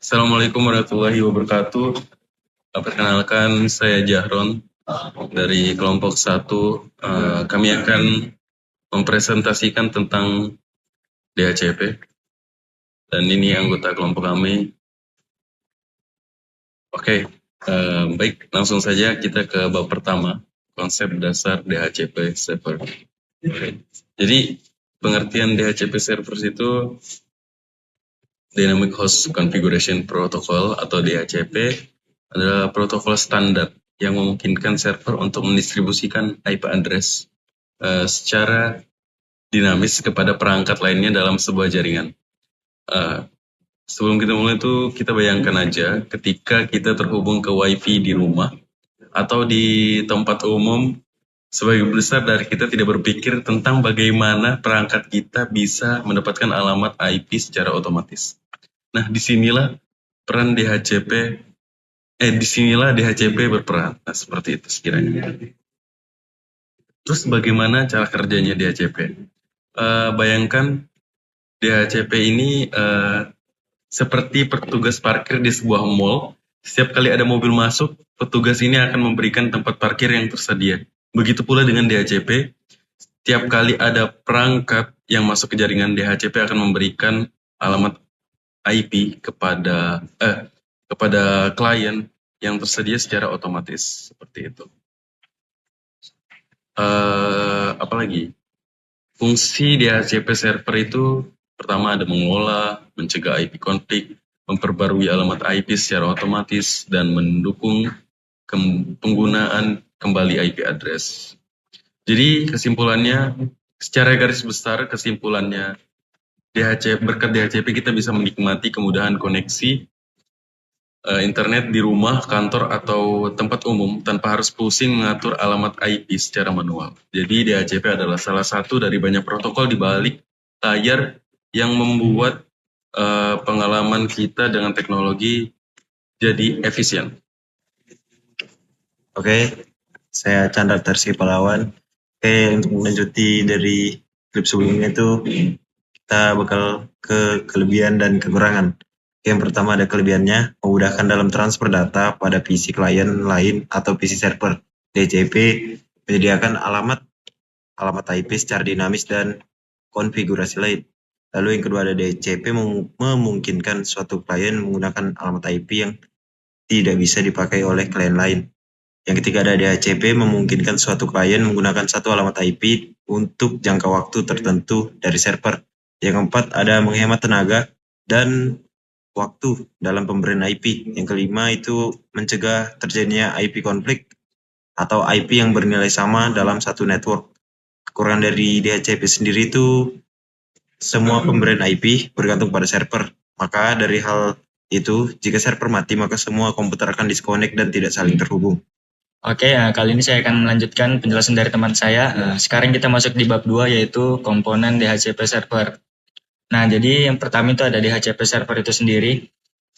Assalamualaikum warahmatullahi wabarakatuh. Perkenalkan, saya Jahron dari kelompok 1. Kami akan mempresentasikan tentang DHCP. Dan ini anggota kelompok kami. Oke, baik. Langsung saja kita ke bab pertama, konsep dasar DHCP server. Jadi, pengertian DHCP servers itu Dynamic Host Configuration Protocol atau DHCP adalah protokol standar yang memungkinkan server untuk mendistribusikan IP address secara dinamis kepada perangkat lainnya dalam sebuah jaringan. Sebelum kita mulai itu, kita bayangkan aja ketika kita terhubung ke WiFi di rumah atau di tempat umum, sebagian besar dari kita tidak berpikir tentang bagaimana perangkat kita bisa mendapatkan alamat IP secara otomatis. Nah, disinilah peran DHCP berperan. Nah, seperti itu sekiranya. Terus bagaimana cara kerjanya DHCP? Bayangkan DHCP ini seperti petugas parkir di sebuah mall. Setiap kali ada mobil masuk, petugas ini akan memberikan tempat parkir yang tersedia. Begitu pula dengan DHCP, setiap kali ada perangkat yang masuk ke jaringan, DHCP akan memberikan alamat IP kepada klien yang tersedia secara otomatis, seperti itu. Apalagi fungsi DHCP server itu pertama ada mengelola, mencegah IP konflik, memperbarui alamat IP secara otomatis, dan mendukung penggunaan kembali IP address. Jadi kesimpulannya, secara garis besar kesimpulannya, berkat DHCP kita bisa menikmati kemudahan koneksi internet di rumah, kantor, atau tempat umum tanpa harus pusing mengatur alamat IP secara manual. Jadi DHCP adalah salah satu dari banyak protokol di balik layar yang membuat pengalaman kita dengan teknologi jadi efisien. Oke, saya Chandra Tarsi Palawan. Untuk melanjuti dari klip sebelumnya itu kita bakal ke kelebihan dan kekurangan. Yang pertama ada kelebihannya, memudahkan dalam transfer data pada PC klien lain atau PC server. DHCP menyediakan alamat IP secara dinamis dan konfigurasi lain. Lalu yang kedua ada DHCP memungkinkan suatu klien menggunakan alamat IP yang tidak bisa dipakai oleh klien lain. Yang ketiga ada DHCP memungkinkan suatu klien menggunakan satu alamat IP untuk jangka waktu tertentu dari server. Yang keempat ada menghemat tenaga dan waktu dalam pemberian IP. Yang kelima itu mencegah terjadinya IP konflik atau IP yang bernilai sama dalam satu network. Kekurangan dari DHCP sendiri itu semua pemberian IP bergantung pada server. Maka dari hal itu, jika server mati maka semua komputer akan disconnect dan tidak saling terhubung. Oke, kali ini saya akan melanjutkan penjelasan dari teman saya. Sekarang kita masuk di bab 2 yaitu komponen DHCP server. Nah, jadi yang pertama itu ada DHCP server itu sendiri.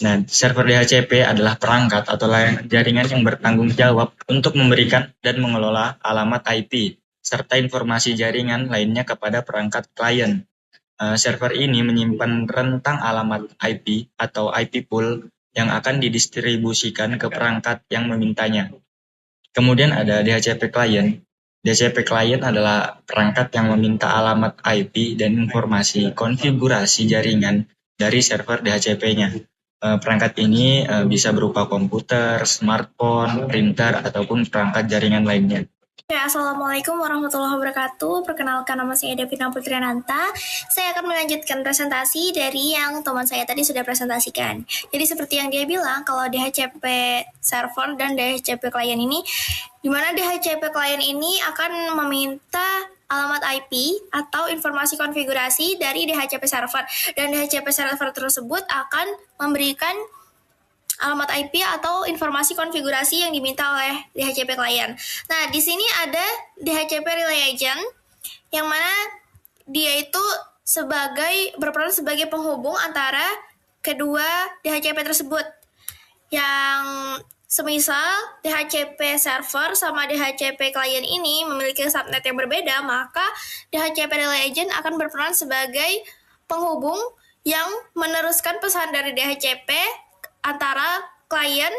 Nah, server DHCP adalah perangkat atau jaringan yang bertanggung jawab untuk memberikan dan mengelola alamat IP serta informasi jaringan lainnya kepada perangkat klien. Server ini menyimpan rentang alamat IP atau IP pool yang akan didistribusikan ke perangkat yang memintanya. Kemudian ada DHCP client. DHCP client adalah perangkat yang meminta alamat IP dan informasi konfigurasi jaringan dari server DHCP-nya. Perangkat ini bisa berupa komputer, smartphone, printer, ataupun perangkat jaringan lainnya. Assalamualaikum warahmatullahi wabarakatuh. Perkenalkan, nama saya Devina Putriananta. Saya akan melanjutkan presentasi dari yang teman saya tadi sudah presentasikan. Jadi seperti yang dia bilang, kalau DHCP server dan DHCP client ini, di mana DHCP client ini akan meminta alamat IP atau informasi konfigurasi dari DHCP server, dan DHCP server tersebut akan memberikan alamat IP atau informasi konfigurasi yang diminta oleh DHCP client. Nah, di sini ada DHCP Relay Agent yang mana dia itu berperan sebagai penghubung antara kedua DHCP tersebut. Yang semisal DHCP server sama DHCP client ini memiliki subnet yang berbeda, maka DHCP Relay Agent akan berperan sebagai penghubung yang meneruskan pesan dari DHCP antara klien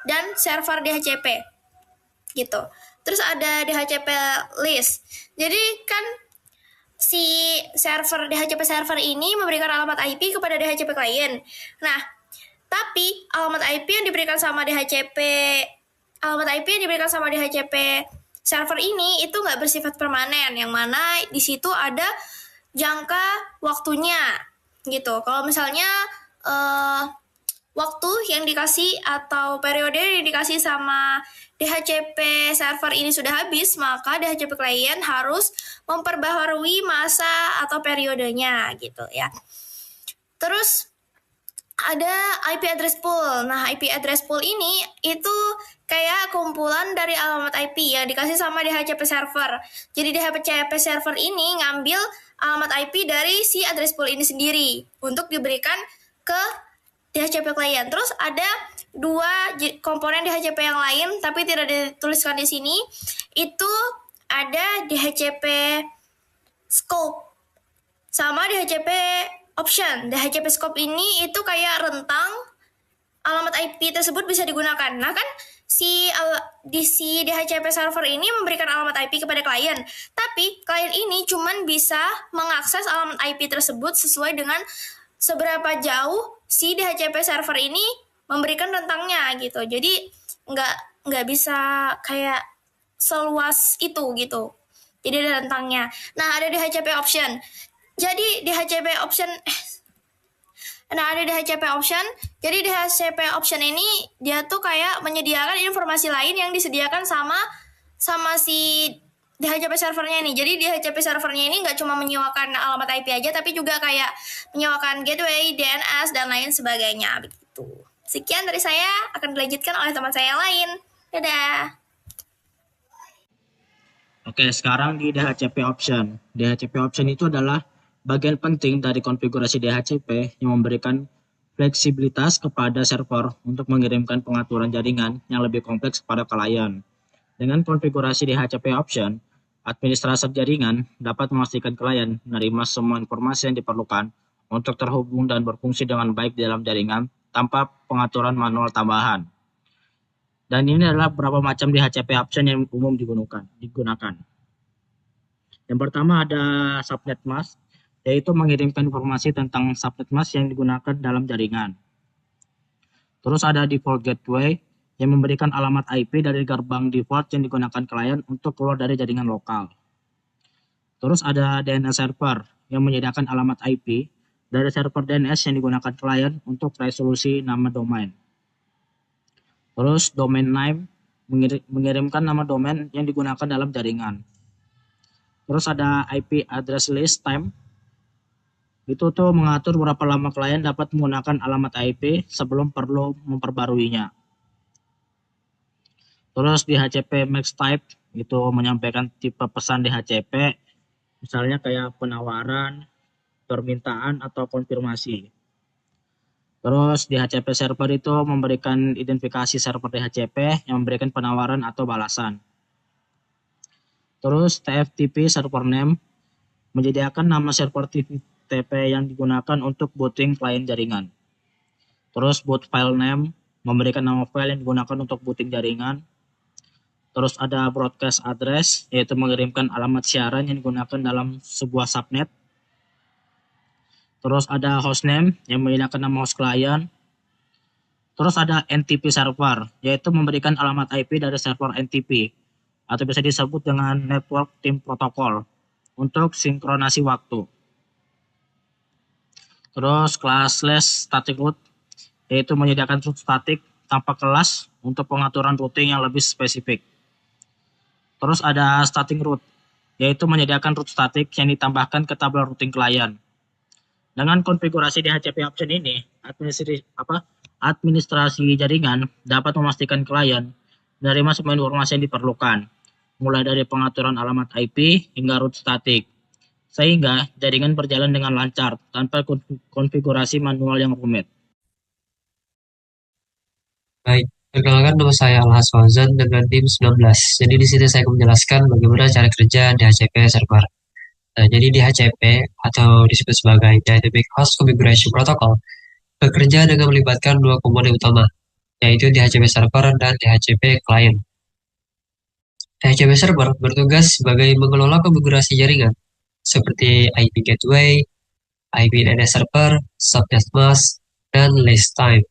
dan server DHCP gitu. Terus ada DHCP list. Jadi kan si server DHCP server ini memberikan alamat IP kepada DHCP klien. Nah, tapi alamat IP yang diberikan sama DHCP server ini itu nggak bersifat permanen, yang mana di situ ada jangka waktunya gitu. Kalau misalnya waktu yang dikasih atau periode yang dikasih sama DHCP server ini sudah habis, maka DHCP klien harus memperbaharui masa atau periodenya gitu ya. Terus ada IP address pool. Nah, IP address pool ini itu kayak kumpulan dari alamat IP yang dikasih sama DHCP server. Jadi DHCP server ini ngambil alamat IP dari si address pool ini sendiri untuk diberikan ke DHCP klien. Terus ada dua komponen DHCP yang lain tapi tidak dituliskan di sini. Itu ada DHCP scope sama DHCP option. DHCP scope ini itu kayak rentang alamat IP tersebut bisa digunakan. Nah kan si DHCP server ini memberikan alamat IP kepada klien, tapi klien ini cuman bisa mengakses alamat IP tersebut sesuai dengan seberapa jauh si DHCP server ini memberikan rentangnya gitu. Jadi nggak bisa kayak seluas itu gitu. Jadi ada rentangnya. Nah, ada DHCP option. Jadi DHCP option Jadi DHCP option ini dia tuh kayak menyediakan informasi lain yang disediakan sama si DHCP servernya ini. Jadi DHCP servernya ini nggak cuma menyewakan alamat IP aja, tapi juga kayak menyewakan gateway, DNS, dan lain sebagainya begitu. Sekian dari saya, akan dilanjutkan oleh teman saya yang lain. Dadah. Oke, sekarang di DHCP option. DHCP option itu adalah bagian penting dari konfigurasi DHCP yang memberikan fleksibilitas kepada server untuk mengirimkan pengaturan jaringan yang lebih kompleks kepada klien. Dengan konfigurasi DHCP option, administrator jaringan dapat memastikan klien menerima semua informasi yang diperlukan untuk terhubung dan berfungsi dengan baik di dalam jaringan tanpa pengaturan manual tambahan. Dan ini adalah beberapa macam DHCP option yang umum digunakan. Yang pertama ada subnet mask, yaitu mengirimkan informasi tentang subnet mask yang digunakan dalam jaringan. Terus ada default gateway yang memberikan alamat IP dari gerbang default yang digunakan klien untuk keluar dari jaringan lokal. Terus ada DNS server yang menyediakan alamat IP dari server DNS yang digunakan klien untuk resolusi nama domain. Terus domain name mengirimkan nama domain yang digunakan dalam jaringan. Terus ada IP address list time. Itu tuh mengatur berapa lama klien dapat menggunakan alamat IP sebelum perlu memperbaruinya. Terus DHCP max type itu menyampaikan tipe pesan DHCP, misalnya kayak penawaran, permintaan, atau konfirmasi. Terus DHCP server itu memberikan identifikasi server DHCP yang memberikan penawaran atau balasan. Terus TFTP server name menyediakan nama server TP yang digunakan untuk booting klien jaringan. Terus boot file name memberikan nama file yang digunakan untuk booting jaringan. Terus ada broadcast address, yaitu mengirimkan alamat siaran yang digunakan dalam sebuah subnet. Terus ada hostname yang menyediakan nama host klien. Terus ada NTP server, yaitu memberikan alamat IP dari server NTP, atau bisa disebut dengan Network Team Protocol, untuk sinkronasi waktu. Terus classless static route, yaitu menyediakan route statik tanpa kelas untuk pengaturan routing yang lebih spesifik. Terus ada static route, yaitu menyediakan route statik yang ditambahkan ke tabel routing klien. Dengan konfigurasi DHCP option ini, administrasi jaringan dapat memastikan klien menerima semua informasi yang diperlukan, mulai dari pengaturan alamat IP hingga route statik, sehingga jaringan berjalan dengan lancar tanpa konfigurasi manual yang rumit. Baik, perkenalkan nama saya Alhas Fauzan dengan tim 19. Jadi di sini saya akan menjelaskan bagaimana cara kerja DHCP server. Jadi DHCP atau disebut sebagai Dynamic Host Configuration Protocol bekerja dengan melibatkan dua komponen utama, yaitu DHCP server dan DHCP client. DHCP server bertugas sebagai mengelola konfigurasi jaringan, seperti IP gateway, IP DNS server, subnet mask, dan list time.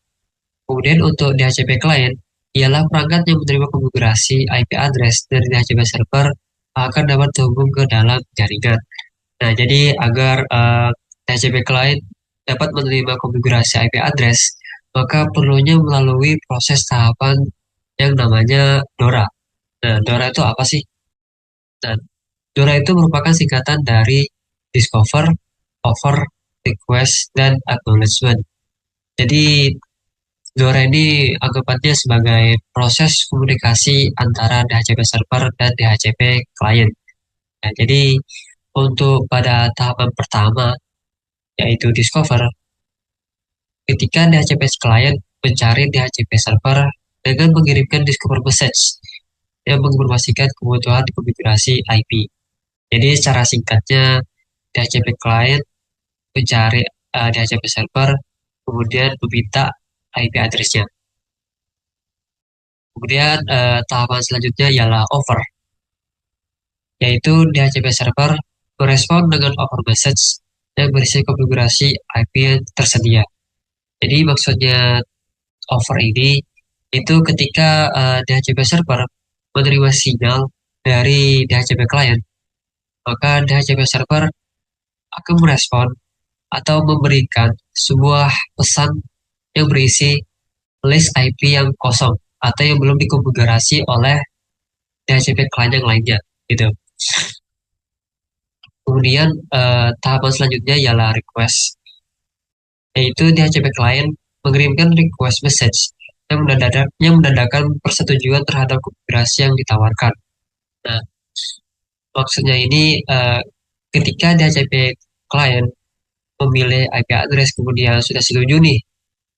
Kemudian untuk DHCP client, ialah perangkat yang menerima konfigurasi IP address dari DHCP server akan dapat terhubung ke dalam jaringan. Nah, jadi agar DHCP client dapat menerima konfigurasi IP address, maka perlunya melalui proses tahapan yang namanya DORA. Nah, DORA itu apa sih? Dan DORA itu merupakan singkatan dari Discover, Offer, Request, dan Acknowledgement. Jadi, DORA ini anggapannya sebagai proses komunikasi antara DHCP server dan DHCP client. Nah, jadi untuk pada tahapan pertama, yaitu Discover, ketika DHCP client mencari DHCP server dengan mengirimkan Discover message yang menginformasikan kebutuhan konfigurasi IP. Jadi secara singkatnya, DHCP client mencari DHCP server, kemudian meminta IP address-nya. Kemudian tahapan selanjutnya ialah offer, yaitu DHCP server merespon dengan offer message yang berisi konfigurasi IP yang tersedia. Jadi maksudnya offer ini itu ketika DHCP server menerima sinyal dari DHCP client, maka DHCP server akan merespon atau memberikan sebuah pesan yang berisi list IP yang kosong atau yang belum dikonfigurasi oleh DHCP client yang lainnya, gitu. Kemudian tahapan selanjutnya ialah request, yaitu DHCP client mengirimkan request message yang menandakan persetujuan terhadap konfigurasi yang ditawarkan. Nah, maksudnya ini ketika DHCP client memilih IP address kemudian sudah setuju nih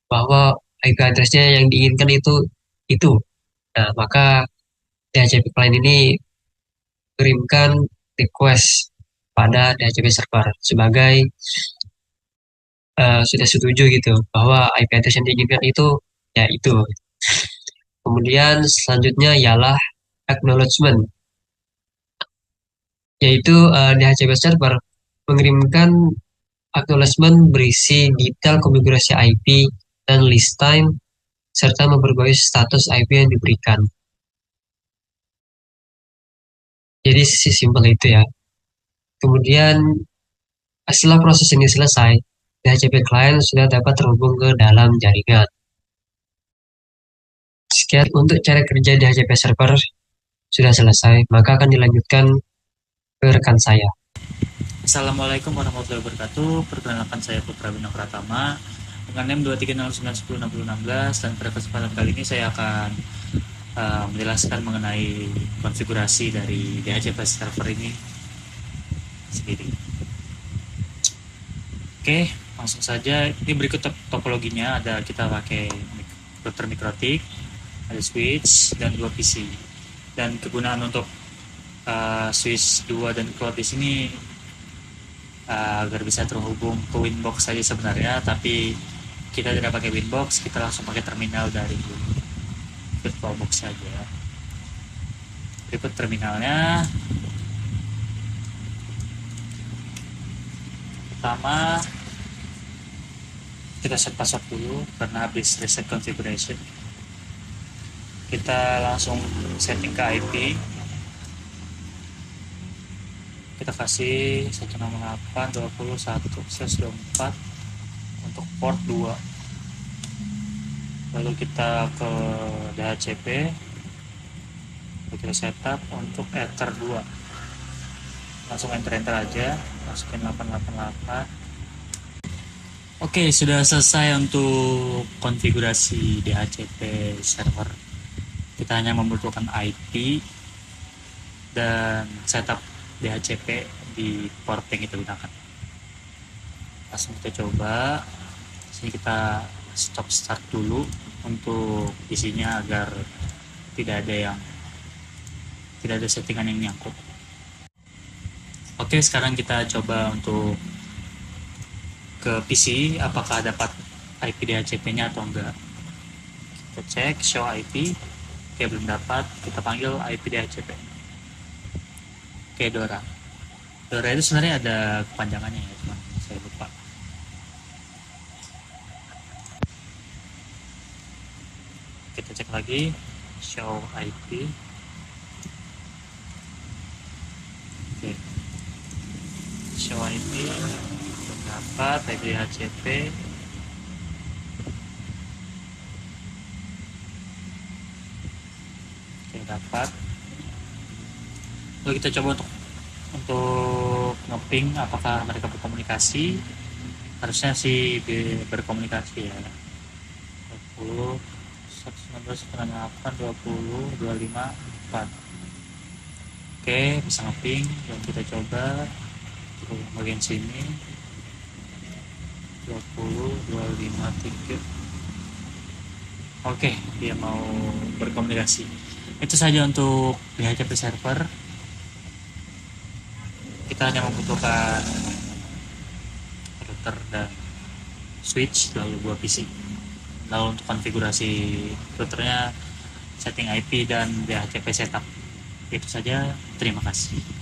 bahwa IP addressnya yang diinginkan itu. Nah, maka DHCP client ini kirimkan request pada DHCP server sebagai sudah setuju gitu bahwa IP address yang diinginkan itu ya itu. Kemudian selanjutnya ialah acknowledgement, yaitu DHCP server mengirimkan acknowledgement berisi detail konfigurasi IP dan list time serta memperbarui status IP yang diberikan. Jadi sesimpel itu ya. Kemudian setelah proses ini selesai, DHCP client sudah dapat terhubung ke dalam jaringan. Sekian untuk cara kerja DHCP server sudah selesai, maka akan dilanjutkan ke rekan saya. Assalamualaikum warahmatullahi wabarakatuh. Perkenalkan saya Putra Bintang Pratama dengan NIM 23091106016 dan pada kesempatan kali ini saya akan menjelaskan mengenai konfigurasi dari DHCP server ini sendiri. Oke, langsung saja. Ini berikut topologinya. Ada kita pakai router mikrotik, ada switch dan 2 PC. Dan kegunaan untuk switch 2 dan cloud di sini agar bisa terhubung ke Winbox saja sebenarnya, tapi kita tidak pakai Winbox, kita langsung pakai terminal dari VirtualBox saja. Berikut terminalnya. Pertama, kita set password dulu karena habis reset configuration. Kita langsung setting ke IP. Kita kasih 168.21.124 untuk port 2. Lalu kita ke DHCP, kita setup untuk Ether 2. Langsung enter aja, masukin 888. Oke, sudah selesai untuk konfigurasi DHCP server. Kita hanya membutuhkan IP dan setup DHCP di port yang kita gunakan. Langsung kita coba. Sini kita stop start dulu untuk isinya agar tidak ada settingan yang nyangkut. Oke, sekarang kita coba untuk ke PC apakah dapat IP DHCP-nya atau enggak. Kita cek show IP. Oke, belum dapat. Kita panggil IP DHCP. Oke, Dora. Dora itu sebenarnya ada kepanjangannya ya, cuma saya lupa. Kita cek lagi show IP. Oke, show IP belum dapat. IP DHCP. Oke, dapat. Lalu kita coba untuk ngeping apakah mereka berkomunikasi. Harusnya sih berkomunikasi ya. 20 119 8 20 25 4. Oke, bisa ngeping dan kita coba ke bagian sini 20 25 3. Oke, dia mau berkomunikasi. Itu saja untuk DHCP server. Kita hanya membutuhkan router dan switch lalu 2 PC. Lalu untuk konfigurasi routernya, setting IP dan DHCP setup. Itu saja, terima kasih.